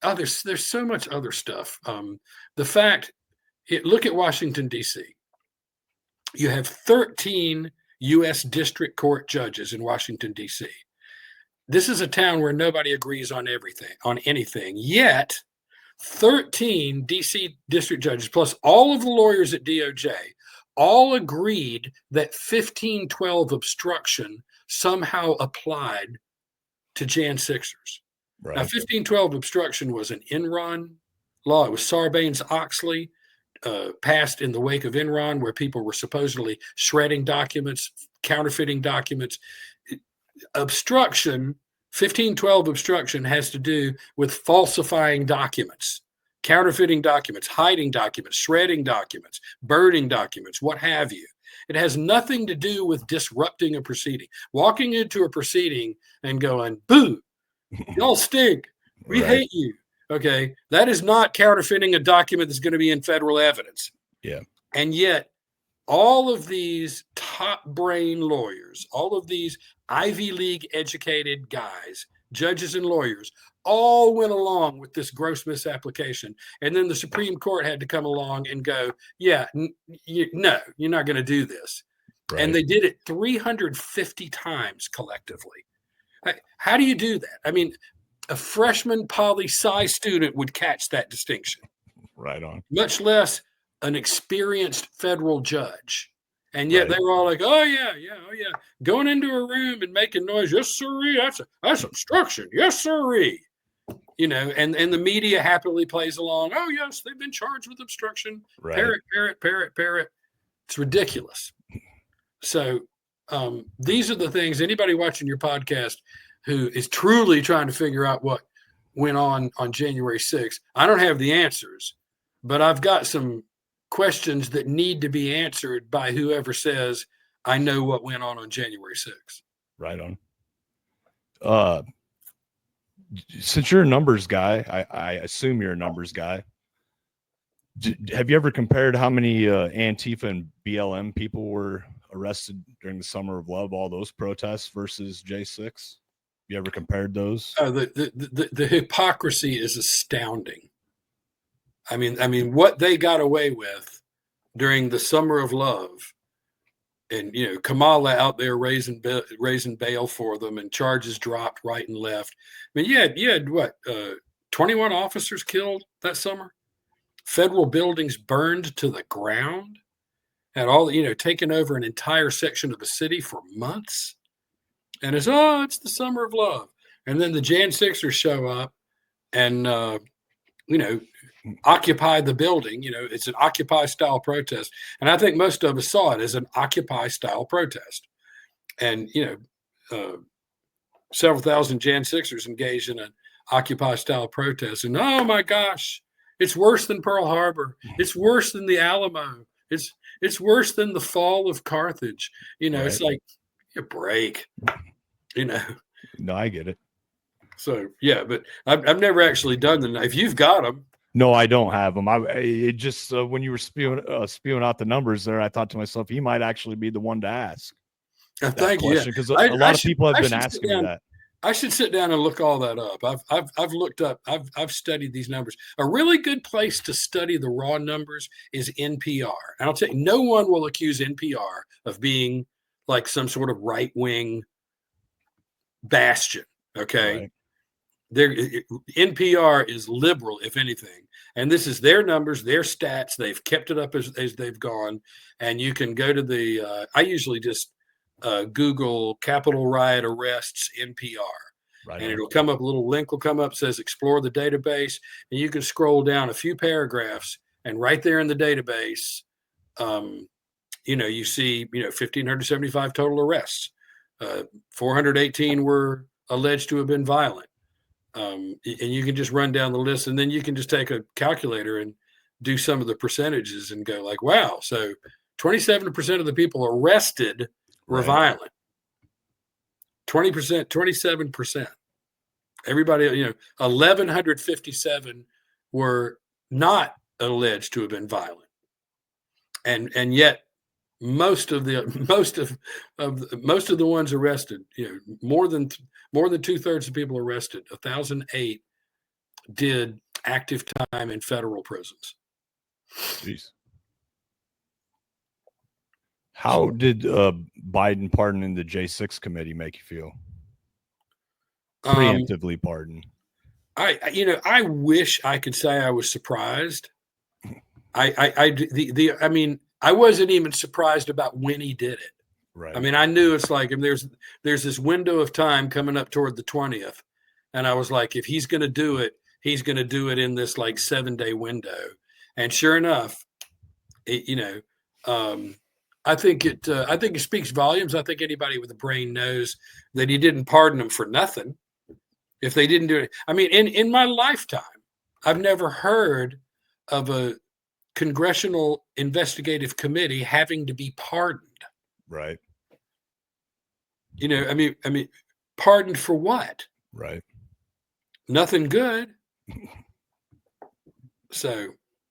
there's so much other stuff. The fact, look at Washington D.C. You have 13 U.S. District Court judges in Washington D.C. This is a town where nobody agrees on anything. Yet, 13 D.C. district judges plus all of the lawyers at DOJ all agreed that 1512 obstruction somehow applied to Jan 6ers. Right. Now, 1512 obstruction was an Enron law. It was Sarbanes-Oxley, passed in the wake of Enron, where people were supposedly shredding documents, counterfeiting documents. Obstruction, 1512 obstruction, has to do with falsifying documents, counterfeiting documents, hiding documents, shredding documents, burning documents, what have you. It has nothing to do with disrupting a proceeding. Walking into a proceeding and going, boo, y'all stink. We hate you. Okay. That is not counterfeiting a document that's going to be in federal evidence. Yeah. And yet, all of these top brain lawyers, all of these Ivy League educated guys, judges and lawyers, all went along with this gross misapplication. And then the Supreme Court had to come along and go, yeah, no, you're not going to do this. Right. And they did it 350 times collectively. How do you do that? I mean, a freshman poli-sci student would catch that distinction. Right on. Much less an experienced federal judge. And yet they were all like, oh yeah. Going into a room and making noise. Yes, sirree. That's obstruction. Yes, sirree. You know, and the media happily plays along. Oh yes, they've been charged with obstruction. Right. Parrot. It's ridiculous. So these are the things, anybody watching your podcast who is truly trying to figure out what went on January 6th. I don't have the answers, but I've got some questions that need to be answered by whoever says, I know what went on January 6th. Right on. Since you're a numbers guy, I assume you're a numbers guy. Have you ever compared how many Antifa and BLM people were arrested during the Summer of Love, all those protests versus J6? You ever compared those? The hypocrisy is astounding. I mean, what they got away with during the Summer of Love, and you know, Kamala out there raising bail for them, and charges dropped right and left. I mean, you had what, 21 officers killed that summer, federal buildings burned to the ground, had all, you know, taken over an entire section of the city for months. And it's the Summer of Love. And then the Jan 6ers show up and, you know, occupy the building. You know, it's an Occupy style protest. And I think most of us saw it as an Occupy style protest. And, you know, several thousand Jan 6ers engaged in an Occupy style protest. And, oh my gosh, it's worse than Pearl Harbor. It's worse than the Alamo. It's worse than the fall of Carthage. You know, It's like a break. You know. No, I get it. So yeah, but I've never actually done them. If you've got them. No, I don't have them. It just when you were spewing out the numbers there, I thought to myself, he might actually be the one to ask. Thank you. Because a lot of people have been asking me that. I should sit down and look all that up. I've looked up. I've studied these numbers. A really good place to study the raw numbers is NPR. And I'll tell you, no one will accuse NPR of being like some sort of right-wing bastion. Okay. Right. NPR is liberal, if anything. And this is their numbers, their stats. They've kept it up as they've gone. And you can go to the, I usually just Google Capitol riot arrests NPR. Right. And it'll come up, a little link will come up, says explore the database. And you can scroll down a few paragraphs. And right there in the database, you know, you see, you know, 1,575 total arrests. 418 were alleged to have been violent. And you can just run down the list, and then you can just take a calculator and do some of the percentages and go like, wow, so 27% of the people arrested were violent. 20%, 27%. Everybody, you know, 1,157 were not alleged to have been violent. And yet most of the ones arrested, you know, more than 2/3 of people arrested, 1,008 did active time in federal prisons. Jeez. How did Biden pardoning the J6 committee make you feel? Preemptively pardon. I wish I could say I was surprised. I mean, I wasn't even surprised about when he did it. Right. I mean, I knew it's like, and there's this window of time coming up toward the 20th. And I was like, if he's going to do it, he's going to do it in this like 7-day window. And sure enough, I think it speaks volumes. I think anybody with a brain knows that he didn't pardon them for nothing. If they didn't do it, I mean, in my lifetime, I've never heard of a congressional investigative committee having to be pardoned. Right. I mean, pardoned for what? Right. Nothing good. So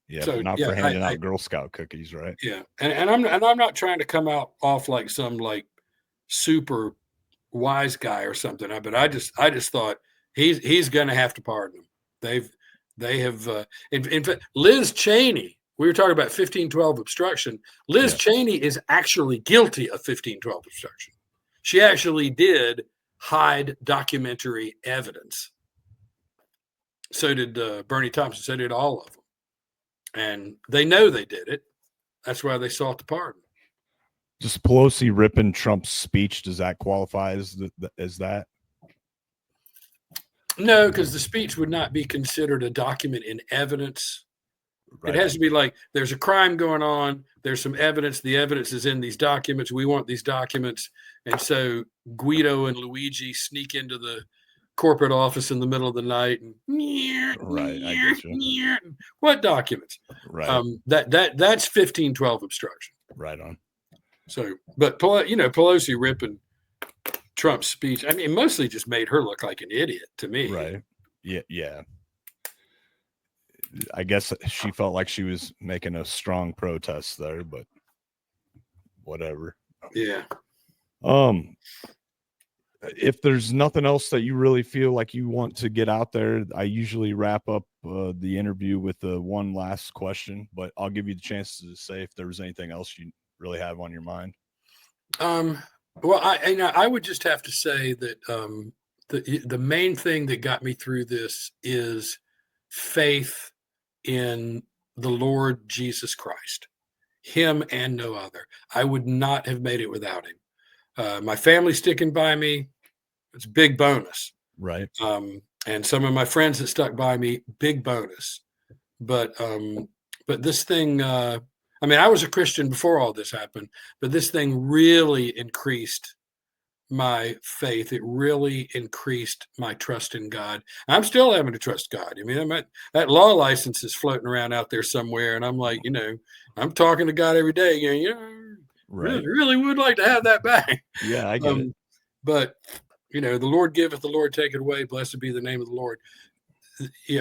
yeah, so, not for handing out Girl Scout cookies, right? Yeah, and I'm not trying to come out off like some like super wise guy or something. But I just thought he's going to have to pardon them. They have in fact, Liz Cheney. We were talking about 1512 obstruction. Liz Cheney is actually guilty of 1512 obstruction. She actually did hide documentary evidence. So did Bernie Thompson. So did all of them. And they know they did it. That's why they sought the pardon. Does Pelosi ripping Trump's speech, does that qualify as that? No, because the speech would not be considered a document in evidence. Right. It has to be like, there's a crime going on. There's some evidence. The evidence is in these documents. We want these documents. And so Guido and Luigi sneak into the corporate office in the middle of the night and right. I get you. What documents? Right. That's 1512 obstruction. Right on. So, but Pelosi ripping Trump's speech, I mean, it mostly just made her look like an idiot to me. Right. Yeah. I guess she felt like she was making a strong protest there, but whatever. Yeah. If there's nothing else that you really feel like you want to get out there, I usually wrap up the interview with one last question, but I'll give you the chance to say if there was anything else you really have on your mind. Well, I would just have to say that the main thing that got me through this is faith in the Lord Jesus Christ, him and no other. I would not have made it without him. My family sticking by me, it's a big bonus. Right. And some of my friends that stuck by me, big bonus. But this thing, I mean, I was a Christian before all this happened, but this thing really increased my faith. It really increased my trust in God. I'm still having to trust God. I mean, that law license is floating around out there somewhere, and I'm like, I'm talking to God every day. Right. Really would like to have that back. Yeah, I get it. But the Lord giveth, the Lord taketh away. Blessed be the name of the Lord.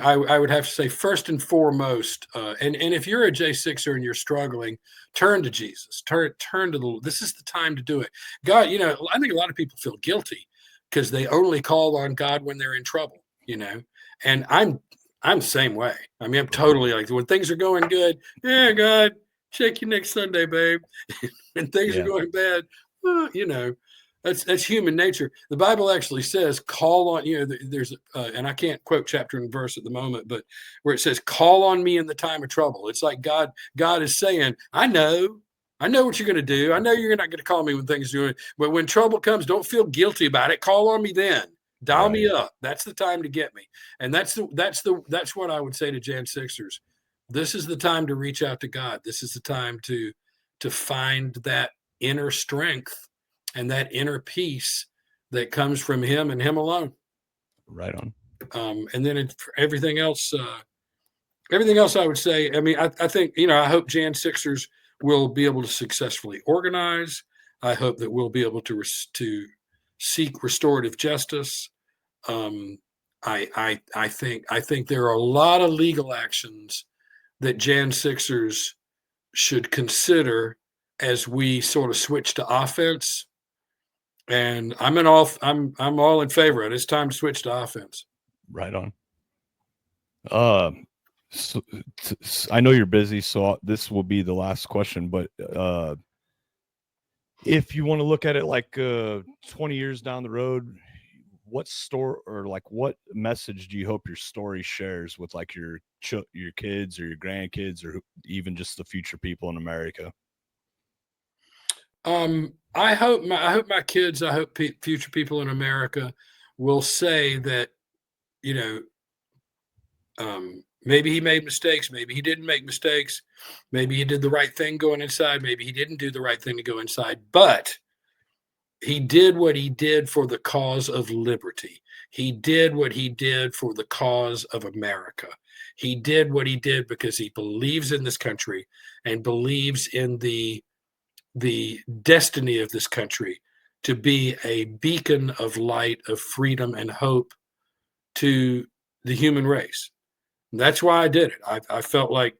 I would have to say, first and foremost, and if you're a J6er and you're struggling, turn to Jesus. Turn to the Lord. This is the time to do it. God, I think a lot of people feel guilty because they only call on God when they're in trouble. And I'm the same way. I mean, I'm totally like, when things are going good, yeah, God, check you next Sunday, babe. When things are going bad, that's human nature. The Bible actually says, call on, there's, and I can't quote chapter and verse at the moment, but where it says, call on me in the time of trouble. It's like God is saying, I know what you're going to do. I know you're not going to call me when things are doing, but when trouble comes, don't feel guilty about it. Call on me then. Dial me up. That's the time to get me. And that's what I would say to Jan Sixers. This is the time to reach out to God. This is the time to find that inner strength and that inner peace that comes from him and him alone. Right on. And then everything else I would say, I mean, I think, I hope Jan Sixers will be able to successfully organize. I hope that we'll be able to seek restorative justice. I think there are a lot of legal actions that Jan Sixers should consider as we sort of switch to offense. And I'm all in favor of it. It's time to switch to offense. Right on. So, I know you're busy, so this will be the last question. But if you want to look at it like 20 years down the road, what store or like what message do you hope your story shares with like your kids or your grandkids or even just the future people in America? I hope my kids, I hope future people in America will say that, you know, maybe he made mistakes, maybe he didn't make mistakes, maybe he did the right thing going inside, maybe he didn't do the right thing to go inside, but he did what he did for the cause of liberty. He did what he did for the cause of America. He did what he did because he believes in this country and believes in the destiny of this country to be a beacon of light, of freedom and hope to the human race. And that's why I did it. I felt like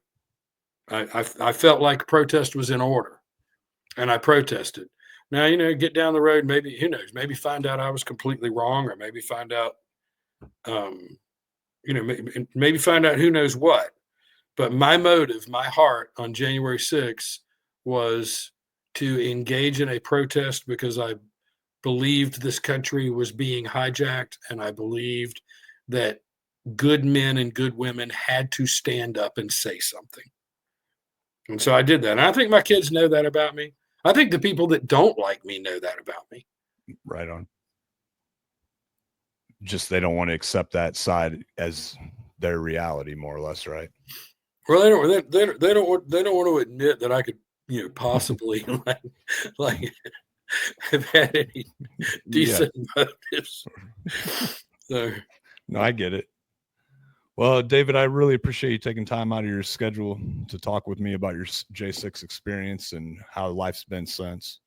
I felt like protest was in order, and I protested. Now, get down the road, maybe, who knows, maybe find out I was completely wrong, or maybe find out, um, maybe find out who knows what. But my motive, my heart on January 6th was to engage in a protest because I believed this country was being hijacked, and I believed that good men and good women had to stand up and say something. And so I did that. And I think my kids know that about me. I think the people that don't like me know that about me. Right on. Just they don't want to accept that side as their reality, more or less, right? Well, they don't want to admit that I could, possibly like have had any decent motives. So no, I get it. Well, David, I really appreciate you taking time out of your schedule to talk with me about your J6 experience and how life's been since.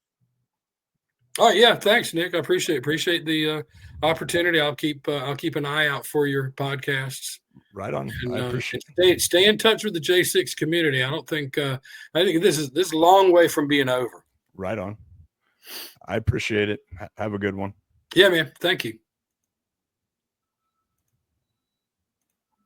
Oh yeah, thanks, Nick. I appreciate the opportunity. I'll keep an eye out for your podcasts. Right on. And, I appreciate it. Stay in touch with the J6 community. I think this is a long way from being over. Right on. I appreciate it. Have a good one. Yeah, man. Thank you.